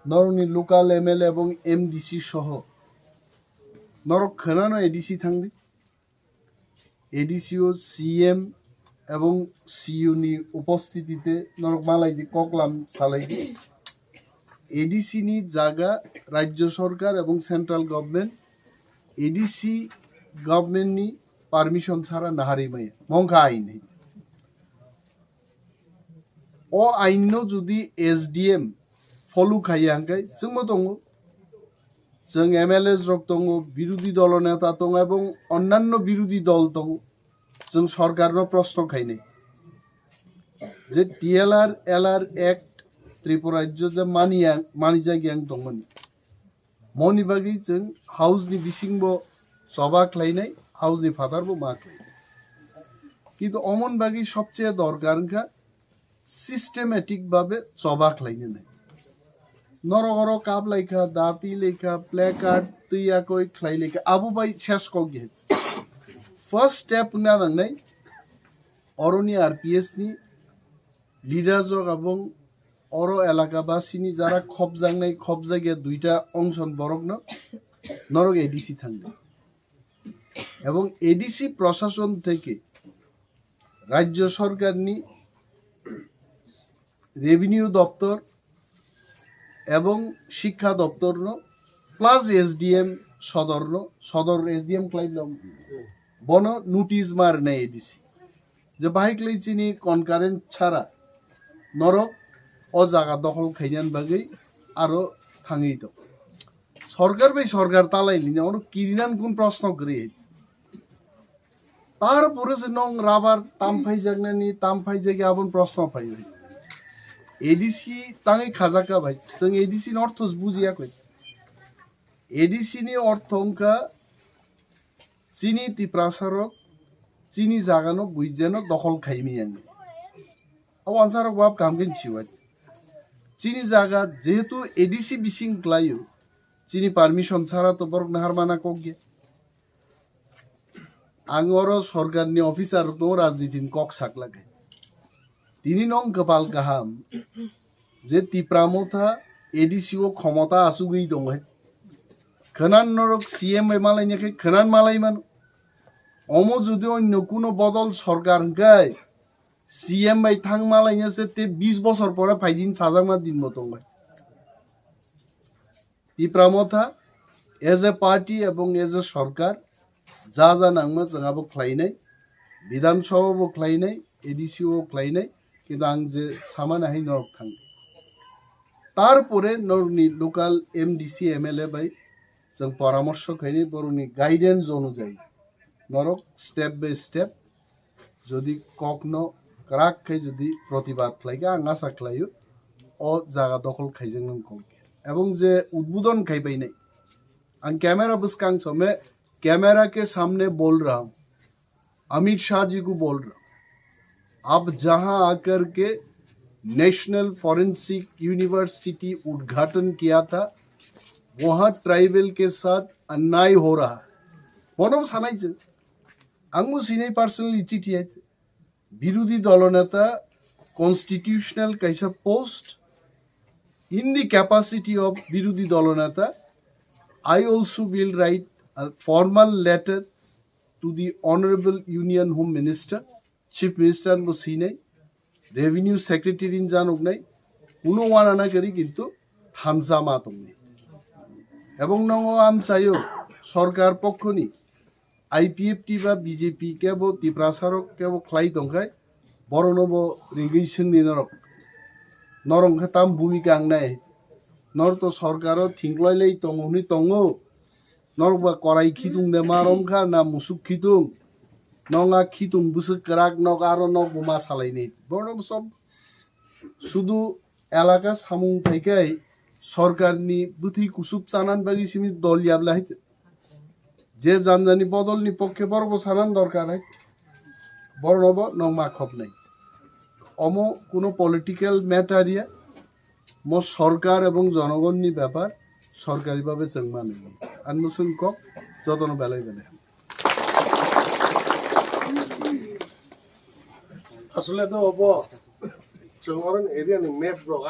নরনি local MLA এবং MDC সহ নরক খানানো এডিসি থাকবে এডিসিও সিএম এবং সিইউনি উপস্থিতিতে নরক মালাইদি ককলাম সালাইদি এডিসি নি জায়গা রাজ্য সরকার এবং সেন্ট্রাল গভর্নমেন্ট এডিসি গভর্নমেন্ট নি পারমিশন ছাড়া নাহারি মাইয়া মংখা আইন ও আইন যদি এসডিএম ফলো খাইয়া হাঙ্কাই जोंबो दङ जों एमएलए जग दङ বিরোধী দল নেতা दङ এবং অন্যান্য বিরোধী দল दङ जों সরকারनो প্রশ্ন খাইনাই যে টিএলআর এলআর অ্যাক্ট ত্রিপুরা রাজ্য যে মানিजा গ্যাং दङमोन मनि बागै जों हाउसनि बिसिंबो सभा खालायनाय हाउसनि फादारबो मा खालायनाय কিন্তু অমন বাগै সবচেয়ে দরকারখা সিস্টেমেটিক ভাবে সভা খালাইनो নাই নরগর কাপ লাইখা দাতি লেখা প্লেকার্ড তৈয়া কই খালাই লেখা আবু বাই শেষ কগে ফার্স্ট স্টেপ না নাংনাই অরনি আরপিএস নি লিডার জগ এবং অর এলাকাবাসীনি যারা খবজাংনাই খবজাগে দুইটা অংশন বরগ্ন নরগ এডিসি থাকবে এবং এডিসি প্রশাসন থেকে রাজ্য সরকার নি রেভিনিউ দপ্তর এবং শিক্ষা দপ্তর প্লাস এসডিএম সদর এসডিএম ক্লাইম বন নোটিস মার নেই এডিসি যে বাহিক লইছিনি কনকারেন্ট ছাড়া নরক ও জায়গা দখল খাইনান বাগै আরো থাঙি তো সরকার বাই সরকার তালাইলি না কিরিনান কোন প্রশ্ন করে তারপরে যে নং রাবার তামফাই জাগনানি তামফাই জায়গা আবন প্রশ্ন পাই এডিসি তাঙै খাজাকা ভাই जों एडिसि नि अर्थस बुजियाखै एडिसि नि अर्थ अंका चिनी तिप्रासारक चिनी जागानो बुइजेनो दखल खाइमियान अब आन्सारक बाप कामगिन छिवाय चिनी जागा जेहेतु एडिसि बिसिं क्लायो चिनी पारमिशन ছাড়া তো বরক নাহার মানা কগে आंगरो सरकारनि अफिसार तो राजनीतिन कक साकलागे তিনি নং কপাল কাহাম যে তিপ্রামথা এডিসিও ক্ষমতা আসুগই দङ খনান নরক সিএম মালাইনাকে খনান মালাইমান অম যদি অন্য কোনো বদল সরকার গায় সিএম বাই থাং মালাইনাছে তে 20 বছর পরে ফাইদিন সাজামা দিন মতো তিপ্রামথা এজ এ পার্টি এবং এজ এ সরকার যা যা নাংমা जोंहाबो ख्लायनाय বিধানসভাবো ख्लायनाय এডিসিও ख्लायनाय কিন্তু আং যে সামান আহি নরক থাং তারপরে নরনি লোকাল এমডিসি এমএলএ বাই जों পরামর্শ খাইনি বরনি গাইডেন্স অনুযায়ী নরক স্টেপ বাই স্টেপ যদি কখনো ক্রাক খাই যদি প্রতিবাদ লাগে আং আশা খাইও ও জায়গা দখল খাইজों কল এবং যে উদ্বোধন খাইবাই নাই আং ক্যামেরা বুসকাং সমে कैमरा के सामने बोल रहा हूं अमित शाह जी को बोल रहा हूं अब जहां आकर के नेशनल फॉरेंसिक यूनिवर्सिटी उद्घाटन किया था वहां ट्राइबल के साथ अन्याय हो रहा है बनो सानाइजों आंगो सिनै पर्सनली चिठी है विरोधी दलनेता कॉन्स्टिट्यूशनल कैसा post in the capacity of विरोधी दलनेता I also will write a formal letter to the Honorable Union Home Minister, Chief Minister Mosine, Revenue Secretary in Janognai, Uno Wananagari Ginto, Hansa Matomni. Ebong Nongo Am Sayo, Sorkar Pokoni, IPFT বা BJP কেবো তিপ্রাসারক কেবো খ্লাই দংখাই বড়নবো regulation নিনরক নরং খাতাম ভূমিকা আংনাই নর তো সরকারও থিংলইলেই তংনি তংও নরবা করাই খিতুং দে মারমখা না মুসুক খিতুং নঙা খিতুং বুসুক করাক knock আরো knock বোমা সালাইনি বড় সব শুধু এলাকা সামুং থাইকাই সরকারনি বুথি কুসুপ চানান বাগি সিমি দল ইয়াবলা হাইতে যে জানজানি বদলনি পক্ষে বড় সানান দরকার হয় বড় নব নমা খপ নাই অম কোনো পলিটিক্যাল ম্যাটারিয়া মো সরকার এবং জনগণনি ব্যাপার সরকারিভাবে जों মানি আনমুসুন কক যতন বেলাই বেলে আসলে তো অব চংরন এরিয়া নি ম্যাপ ব্লক